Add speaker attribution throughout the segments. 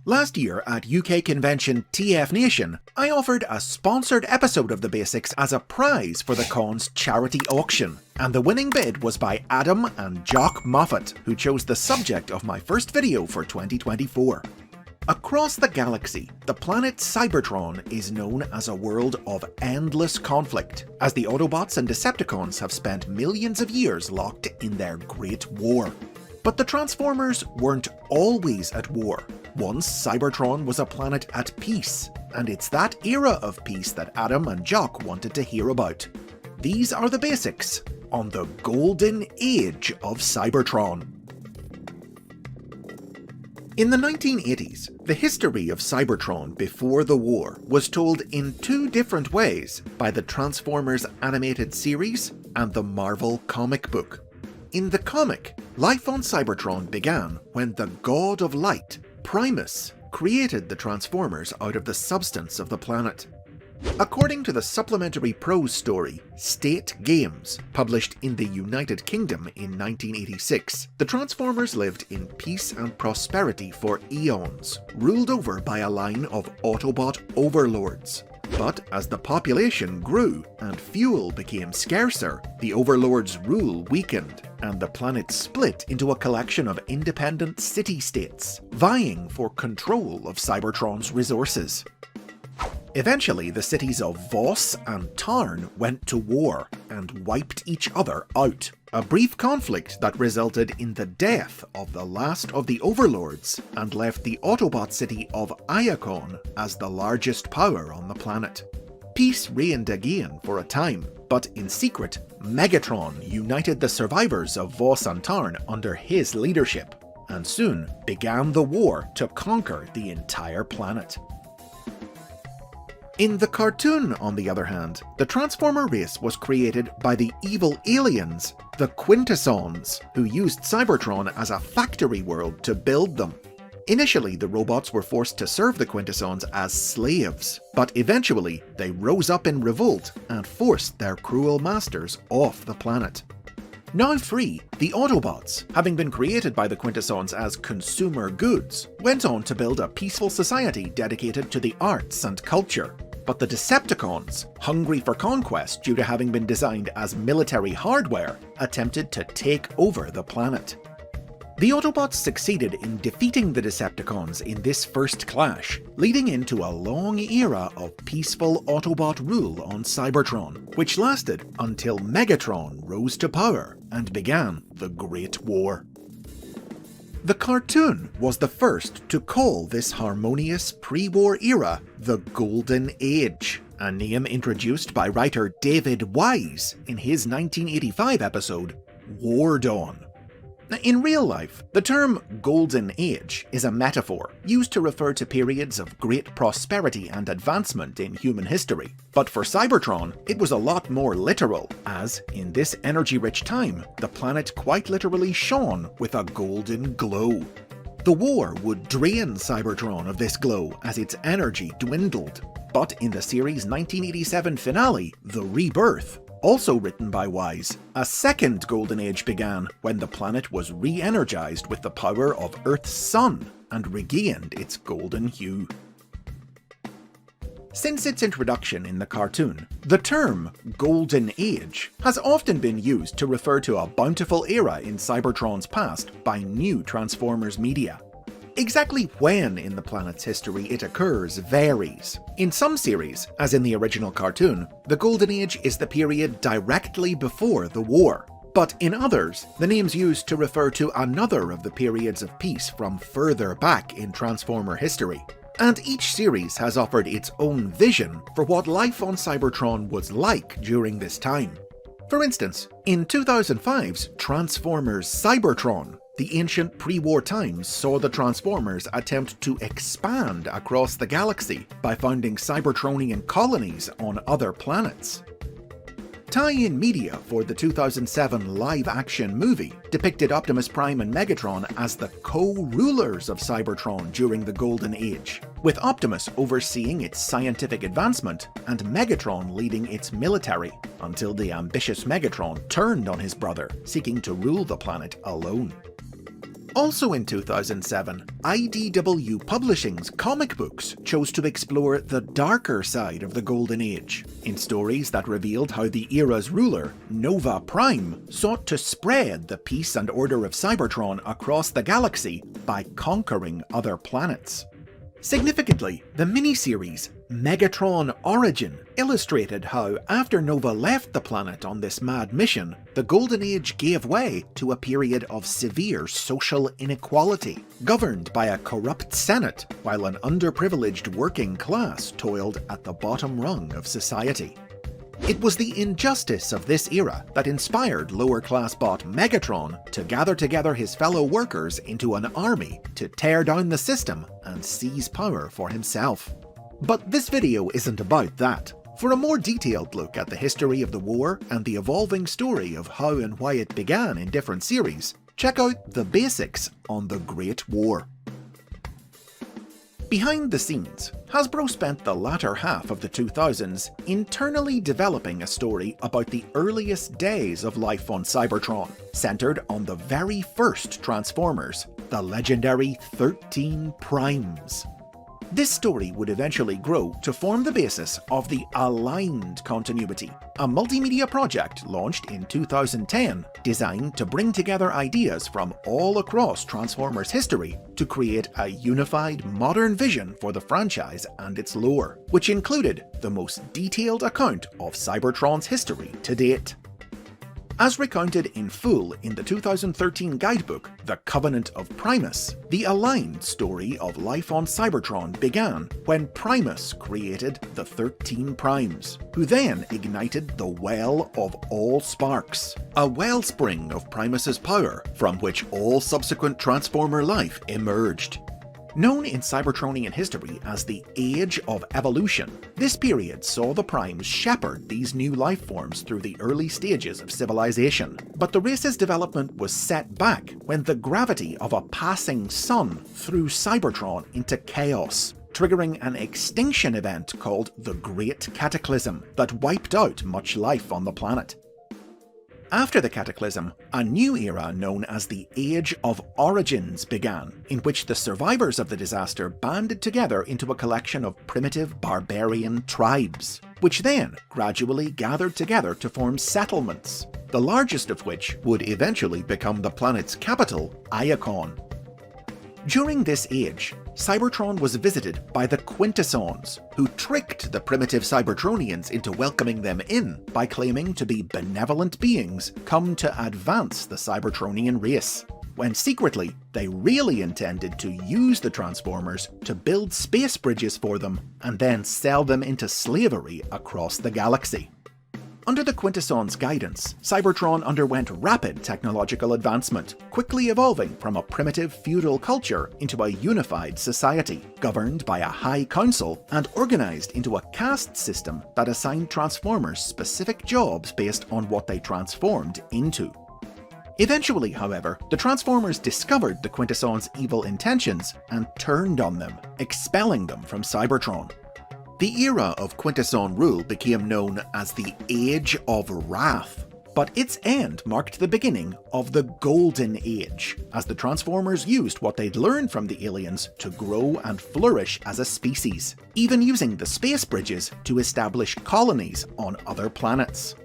Speaker 1: Last year at UK convention TF Nation, I offered a sponsored episode of The Basics as a prize for the con's charity auction, and the winning bid was by Adam and Jock Moffat, who chose the subject of my first video for 2024. Across the galaxy, the planet Cybertron is known as a world of endless conflict, as the Autobots and Decepticons have spent millions of years locked in their Great War. But the Transformers weren't always at war. Once Cybertron was a planet at peace, and it's that era of peace that Adam and Jock wanted to hear about. These are the basics on the Golden Age of Cybertron. In the 1980s, the history of Cybertron before the war was told in two different ways by the Transformers animated series and the Marvel comic book. In the comic, life on Cybertron began when the God of Light, Primus, created the Transformers out of the substance of the planet. According to the supplementary prose story State Games, published in the United Kingdom in 1986, the Transformers lived in peace and prosperity for eons, ruled over by a line of Autobot overlords. But as the population grew and fuel became scarcer, the overlords' rule weakened, and the planet split into a collection of independent city-states, vying for control of Cybertron's resources. Eventually, the cities of Voss and Tarn went to war and wiped each other out. A brief conflict that resulted in the death of the last of the overlords and left the Autobot city of Iacon as the largest power on the planet. Peace reigned again for a time, but in secret, Megatron united the survivors of Voss and Tarn under his leadership, and soon began the war to conquer the entire planet. In the cartoon, on the other hand, the Transformer race was created by the evil aliens, the Quintessons, who used Cybertron as a factory world to build them. Initially, the robots were forced to serve the Quintessons as slaves, but eventually they rose up in revolt and forced their cruel masters off the planet. Now free, the Autobots, having been created by the Quintessons as consumer goods, went on to build a peaceful society dedicated to the arts and culture. But the Decepticons, hungry for conquest due to having been designed as military hardware, attempted to take over the planet. The Autobots succeeded in defeating the Decepticons in this first clash, leading into a long era of peaceful Autobot rule on Cybertron, which lasted until Megatron rose to power and began the Great War. The cartoon was the first to call this harmonious pre-war era the Golden Age, a name introduced by writer David Wise in his 1985 episode, War Dawn. In real life, the term Golden Age is a metaphor used to refer to periods of great prosperity and advancement in human history. But for Cybertron, it was a lot more literal, as, in this energy-rich time, the planet quite literally shone with a golden glow. The war would drain Cybertron of this glow as its energy dwindled. But in the series' 1987 finale, The Rebirth, also written by Wise, a second Golden Age began when the planet was re-energized with the power of Earth's sun and regained its golden hue. Since its introduction in the cartoon, the term Golden Age has often been used to refer to a bountiful era in Cybertron's past by new Transformers media. Exactly when in the planet's history it occurs varies. In some series, as in the original cartoon, the Golden Age is the period directly before the war. But in others, the name's used to refer to another of the periods of peace from further back in Transformer history. And each series has offered its own vision for what life on Cybertron was like during this time. For instance, in 2005's Transformers Cybertron, the ancient pre-war times saw the Transformers attempt to expand across the galaxy by founding Cybertronian colonies on other planets. Tie-in media for the 2007 live-action movie depicted Optimus Prime and Megatron as the co-rulers of Cybertron during the Golden Age, with Optimus overseeing its scientific advancement and Megatron leading its military, until the ambitious Megatron turned on his brother, seeking to rule the planet alone. Also in 2007, IDW Publishing's comic books chose to explore the darker side of the Golden Age, in stories that revealed how the era's ruler, Nova Prime, sought to spread the peace and order of Cybertron across the galaxy by conquering other planets. Significantly, the miniseries Megatron Origin illustrated how, after Nova left the planet on this mad mission, the Golden Age gave way to a period of severe social inequality, governed by a corrupt Senate, while an underprivileged working class toiled at the bottom rung of society. It was the injustice of this era that inspired lower-class bot Megatron to gather together his fellow workers into an army to tear down the system and seize power for himself. But this video isn't about that. For a more detailed look at the history of the war and the evolving story of how and why it began in different series, check out The Basics on the Great War. Behind the scenes, Hasbro spent the latter half of the 2000s internally developing a story about the earliest days of life on Cybertron, centered on the very first Transformers, the legendary 13 Primes. This story would eventually grow to form the basis of the Aligned Continuity, a multimedia project launched in 2010 designed to bring together ideas from all across Transformers history to create a unified modern vision for the franchise and its lore, which included the most detailed account of Cybertron's history to date. As recounted in full in the 2013 guidebook, The Covenant of Primus, the Aligned story of life on Cybertron began when Primus created the 13 Primes, who then ignited the Well of All Sparks, a wellspring of Primus's power from which all subsequent Transformer life emerged. Known in Cybertronian history as the Age of Evolution, this period saw the Primes shepherd these new life forms through the early stages of civilization. But the race's development was set back when the gravity of a passing sun threw Cybertron into chaos, triggering an extinction event called the Great Cataclysm that wiped out much life on the planet. After the Cataclysm, a new era known as the Age of Origins began, in which the survivors of the disaster banded together into a collection of primitive barbarian tribes, which then gradually gathered together to form settlements, the largest of which would eventually become the planet's capital, Iacon. During this age, Cybertron was visited by the Quintessons, who tricked the primitive Cybertronians into welcoming them in by claiming to be benevolent beings come to advance the Cybertronian race, when secretly they really intended to use the Transformers to build space bridges for them and then sell them into slavery across the galaxy. Under the Quintessons' guidance, Cybertron underwent rapid technological advancement, quickly evolving from a primitive feudal culture into a unified society, governed by a high council and organized into a caste system that assigned Transformers specific jobs based on what they transformed into. Eventually, however, the Transformers discovered the Quintessons' evil intentions and turned on them, expelling them from Cybertron. The era of Quintesson rule became known as the Age of Wrath, but its end marked the beginning of the Golden Age, as the Transformers used what they'd learned from the aliens to grow and flourish as a species, even using the space bridges to establish colonies on other planets.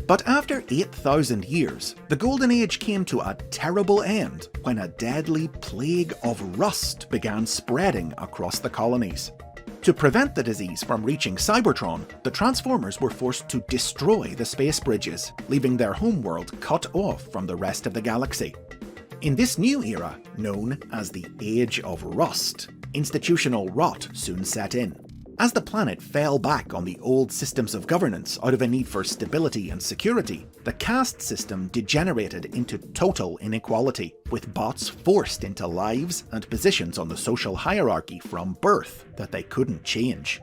Speaker 1: But after 8,000 years, the Golden Age came to a terrible end when a deadly plague of rust began spreading across the colonies. To prevent the disease from reaching Cybertron, the Transformers were forced to destroy the space bridges, leaving their homeworld cut off from the rest of the galaxy. In this new era, known as the Age of Rust, institutional rot soon set in. As the planet fell back on the old systems of governance out of a need for stability and security, the caste system degenerated into total inequality, with bots forced into lives and positions on the social hierarchy from birth that they couldn't change.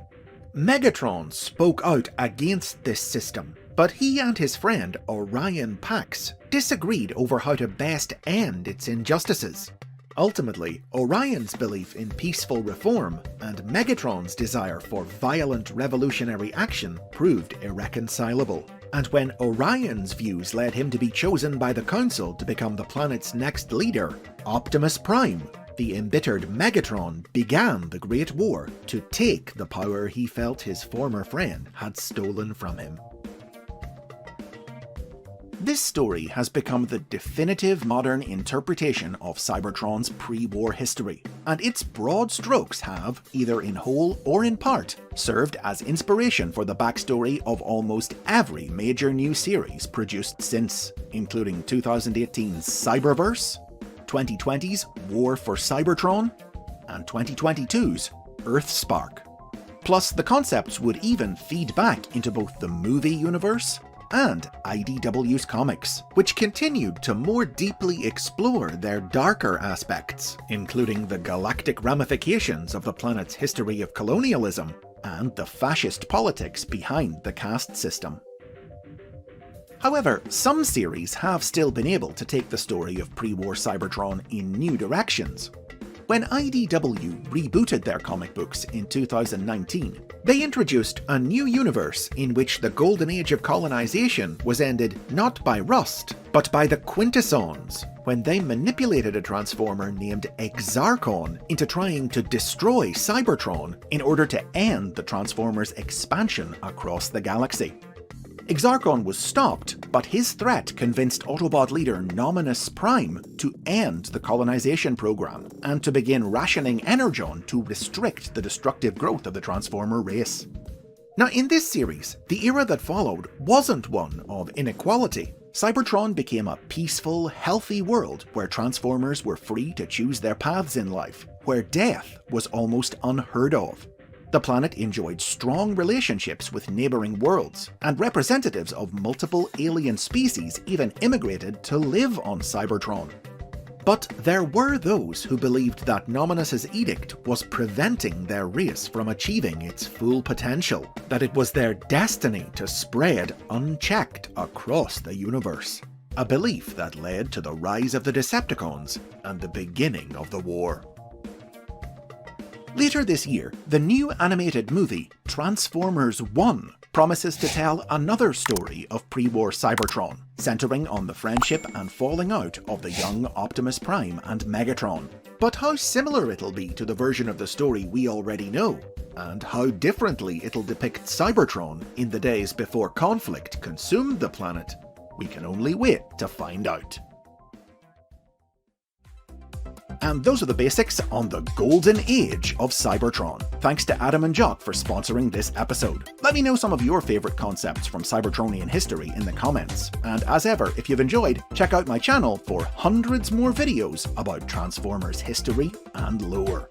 Speaker 1: Megatron spoke out against this system, but he and his friend Orion Pax disagreed over how to best end its injustices. Ultimately, Orion's belief in peaceful reform and Megatron's desire for violent revolutionary action proved irreconcilable. And when Orion's views led him to be chosen by the Council to become the planet's next leader, Optimus Prime, the embittered Megatron, began the Great War to take the power he felt his former friend had stolen from him. This story has become the definitive modern interpretation of Cybertron's pre-war history, and its broad strokes have, either in whole or in part, served as inspiration for the backstory of almost every major new series produced since, including 2018's Cyberverse, 2020's War for Cybertron, and 2022's Earthspark. Plus, the concepts would even feed back into both the movie universe and IDW's comics, which continued to more deeply explore their darker aspects, including the galactic ramifications of the planet's history of colonialism and the fascist politics behind the caste system. However, some series have still been able to take the story of pre-war Cybertron in new directions. When IDW rebooted their comic books in 2019, they introduced a new universe in which the golden age of colonization was ended not by Rust, but by the Quintessons, when they manipulated a transformer named Exarchon into trying to destroy Cybertron in order to end the Transformers' expansion across the galaxy. Exarchon was stopped, but his threat convinced Autobot leader Nominus Prime to end the colonization program, and to begin rationing Energon to restrict the destructive growth of the Transformer race. Now in this series, the era that followed wasn't one of inequality. Cybertron became a peaceful, healthy world where Transformers were free to choose their paths in life, where death was almost unheard of. The planet enjoyed strong relationships with neighbouring worlds, and representatives of multiple alien species even immigrated to live on Cybertron. But there were those who believed that Nominus's edict was preventing their race from achieving its full potential, that it was their destiny to spread unchecked across the universe. A belief that led to the rise of the Decepticons and the beginning of the war. Later this year, the new animated movie Transformers 1 promises to tell another story of pre-war Cybertron, centering on the friendship and falling out of the young Optimus Prime and Megatron. But how similar it'll be to the version of the story we already know, and how differently it'll depict Cybertron in the days before conflict consumed the planet, we can only wait to find out. And those are the basics on the golden age of Cybertron. Thanks to Adam and Jock for sponsoring this episode. Let me know some of your favourite concepts from Cybertronian history in the comments. And as ever, if you've enjoyed, check out my channel for hundreds more videos about Transformers history and lore.